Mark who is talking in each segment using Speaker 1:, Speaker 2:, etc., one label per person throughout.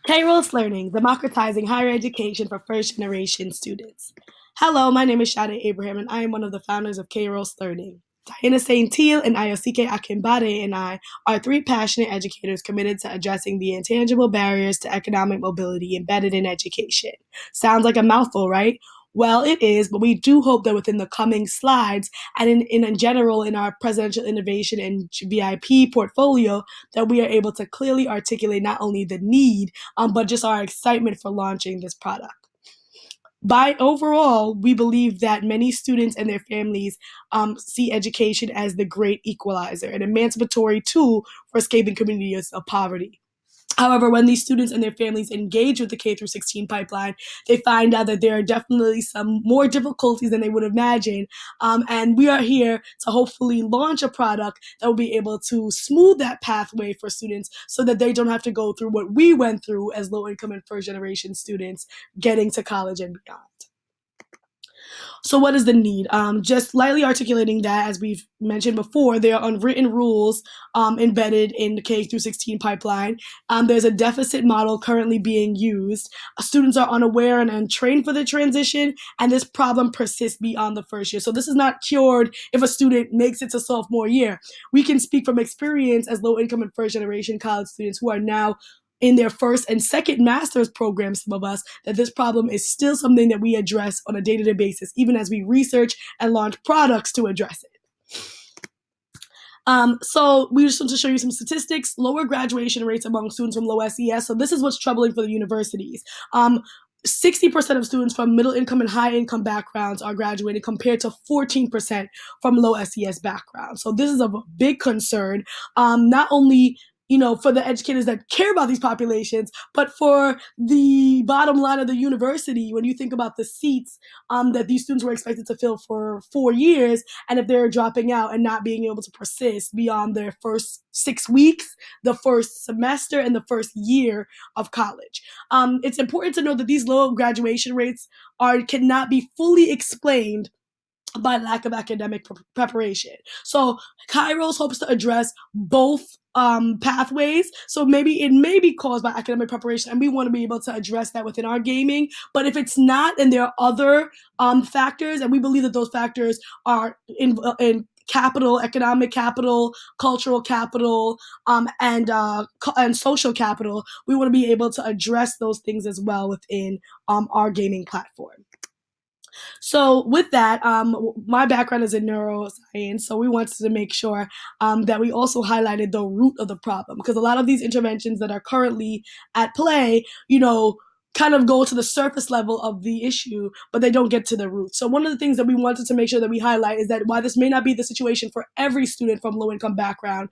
Speaker 1: Kairos Learning, democratizing higher education for first generation students. Hello, my name is Shade Abraham, and I am one of the founders of Kairos Learning. Diana St. Teal and Ayosike Akimbade and I are three passionate educators committed to addressing the intangible barriers to economic mobility embedded in education. Sounds like a mouthful, right? Well, it is, but we do hope that within the coming slides and in general in our presidential innovation and VIP portfolio, that we are able to clearly articulate not only the need, but just our excitement for launching this product. By overall, we believe that many students and their families see education as the great equalizer, an emancipatory tool for escaping communities of poverty. However, when these students and their families engage with the K through 16 pipeline, they find out that there are definitely some more difficulties than they would imagine. And we are here to hopefully launch a product that will be able to smooth that pathway for students so that they don't have to go through what we went through as low income and first generation students getting to college and beyond. So what is the need? Just lightly articulating that, as we've mentioned before, there are unwritten rules embedded in the K through 16 pipeline. There's a deficit model currently being used. Students are unaware and untrained for the transition, and this problem persists beyond the first year. So this is not cured if a student makes it to sophomore year. We can speak from experience as low-income and first-generation college students who are now in their first and second master's programs, some of us, that this problem is still something that we address on a day-to-day basis, even as we research and launch products to address it. So we just want to show you some statistics. Lower graduation rates among students from low SES. So this is what's troubling for the universities. 60% of students from middle income and high income backgrounds are graduating compared to 14% from low SES backgrounds. So this is a big concern, not only for the educators that care about these populations, but for the bottom line of the university, when you think about the seats that these students were expected to fill for 4 years, and if they're dropping out and not being able to persist beyond their first 6 weeks, the first semester, and the first year of college. It's important to know that these low graduation rates cannot be fully explained by lack of academic preparation. So Kairos hopes to address both pathways. So maybe it may be caused by academic preparation, and we want to be able to address that within our gaming. But if it's not, and there are other factors, and we believe that those factors are in capital, economic capital, cultural capital, and social capital, we want to be able to address those things as well within our gaming platform. So with that, my background is in neuroscience, so we wanted to make sure that we also highlighted the root of the problem, because a lot of these interventions that are currently at play, kind of go to the surface level of the issue, but they don't get to the root. So one of the things that we wanted to make sure that we highlight is that while this may not be the situation for every student from low-income background,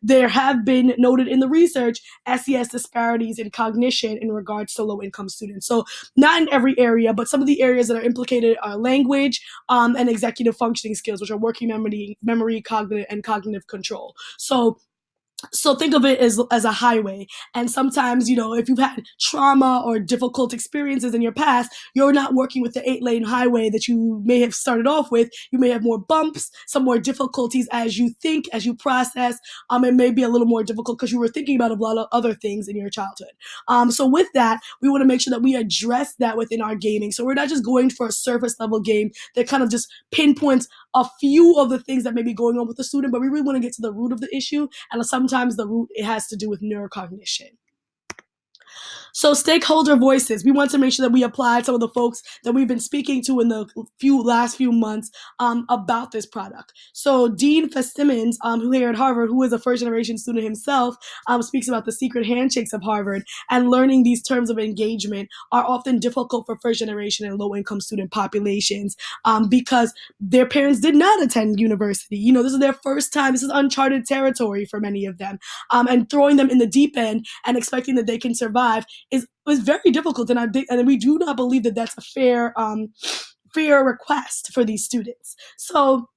Speaker 1: there have been noted in the research SES disparities in cognition in regards to low-income students. So not in every area, but some of the areas that are implicated are language and executive functioning skills, which are working memory, cognitive control. So think of it as a highway. And sometimes, if you've had trauma or difficult experiences in your past, you're not working with the 8-lane highway that you may have started off with. You may have more bumps, some more difficulties as you think, as you process. It may be a little more difficult because you were thinking about a lot of other things in your childhood. So with that, we want to make sure that we address that within our gaming. So we're not just going for a surface level game that kind of just pinpoints a few of the things that may be going on with the student, but we really want to get to the root of the issue. And sometimes the root, it has to do with neurocognition. So stakeholder voices, we want to make sure that we apply some of the folks that we've been speaking to in the last few months about this product. So Dean Fitzsimmons, who here at Harvard, who is a first generation student himself, speaks about the secret handshakes of Harvard, and learning these terms of engagement are often difficult for first generation and low income student populations because their parents did not attend university. This is their first time. This is uncharted territory for many of them. And throwing them in the deep end and expecting that they can survive is very difficult, and we do not believe that that's a fair request for these students. So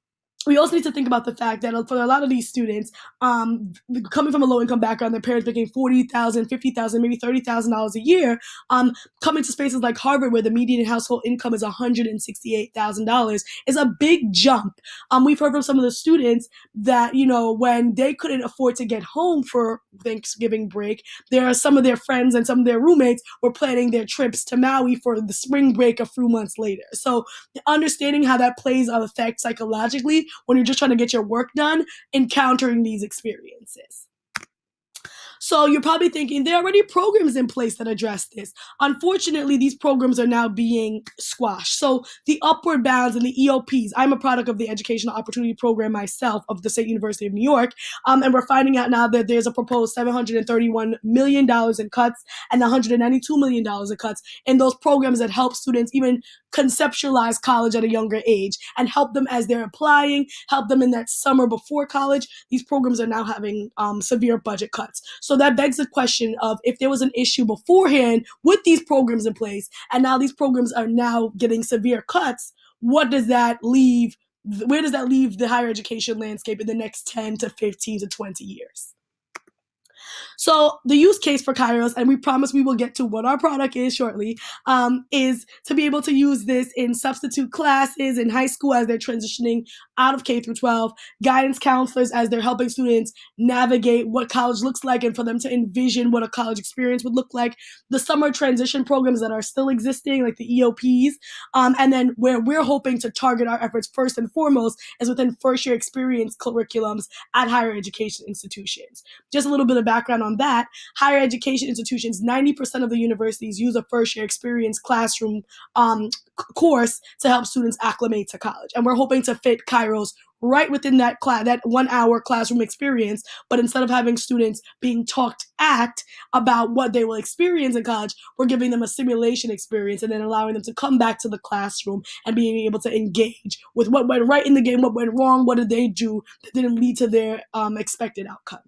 Speaker 1: we also need to think about the fact that for a lot of these students, coming from a low-income background, their parents making $40,000, $50,000, maybe $30,000 a year, coming to spaces like Harvard, where the median household income is $168,000, is a big jump. We've heard from some of the students that, when they couldn't afford to get home for Thanksgiving break, some of their friends and some of their roommates were planning their trips to Maui for the spring break a few months later. So understanding how that plays an effect psychologically when you're just trying to get your work done, encountering these experiences. So you're probably thinking there are already programs in place that address this. Unfortunately, these programs are now being squashed. So the Upward Bounds and the EOPs, I'm a product of the Educational Opportunity Program myself of the State University of New York, and we're finding out now that there's a proposed $731 million in cuts and $192 million in cuts in those programs that help students even conceptualize college at a younger age and help them as they're applying, help them in that summer before college. These programs are now having severe budget cuts. So that begs the question of, if there was an issue beforehand with these programs in place, and now these programs are now getting severe cuts, what does that leave? Where does that leave the higher education landscape in the next 10 to 15 to 20 years? So the use case for Kairos, and we promise we will get to what our product is shortly, is to be able to use this in substitute classes in high school as they're transitioning out of K through 12, guidance counselors as they're helping students navigate what college looks like and for them to envision what a college experience would look like, the summer transition programs that are still existing, like the EOPs, and then where we're hoping to target our efforts first and foremost is within first-year experience curriculums at higher education institutions. Just a little bit of background on that. Higher education institutions, 90% of the universities use a first-year experience classroom course to help students acclimate to college. And we're hoping to fit Kairos right within that 1 hour classroom experience. But instead of having students being talked at about what they will experience in college, we're giving them a simulation experience and then allowing them to come back to the classroom and being able to engage with what went right in the game, what went wrong, what did they do that didn't lead to their expected outcome.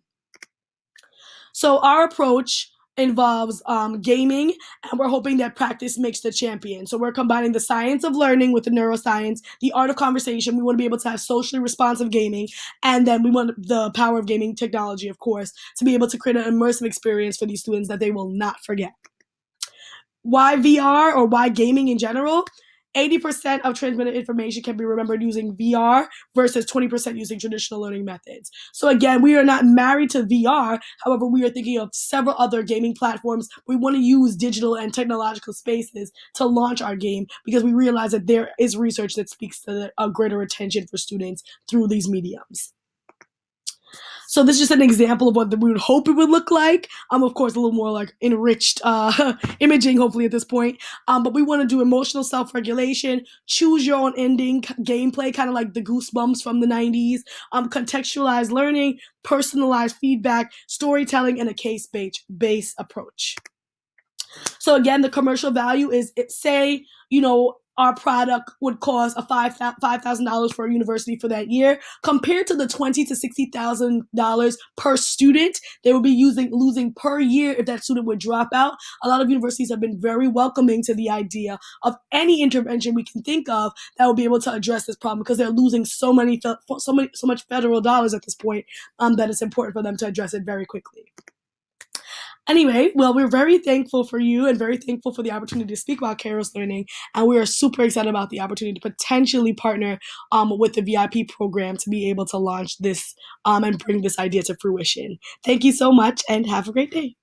Speaker 1: So our approach involves gaming, and we're hoping that practice makes the champion. So we're combining the science of learning with the neuroscience, the art of conversation. We want to be able to have socially responsive gaming, and then we want the power of gaming technology, of course, to be able to create an immersive experience for these students that they will not forget. Why VR, or why gaming in general? 80% of transmitted information can be remembered using VR versus 20% using traditional learning methods. So again, we are not married to VR. However, we are thinking of several other gaming platforms. We want to use digital and technological spaces to launch our game because we realize that there is research that speaks to a greater attention for students through these mediums. So this is just an example of what we would hope it would look like. Of course, a little more like enriched imaging, hopefully at this point. But we want to do emotional self-regulation, choose your own ending gameplay, kind of like the Goosebumps from the 90s, contextualized learning, personalized feedback, storytelling, and a case-based approach. So again, the commercial value is, say, our product would cost $5,000 for a university for that year, compared to the $20,000 to $60,000 per student they would be losing per year if that student would drop out. A lot of universities have been very welcoming to the idea of any intervention we can think of that will be able to address this problem, because they're losing so much federal dollars at this point that it's important for them to address it very quickly. Anyway, well, we're very thankful for you and very thankful for the opportunity to speak about Kairos Learning, and we are super excited about the opportunity to potentially partner with the VIP program to be able to launch this and bring this idea to fruition. Thank you so much, and have a great day.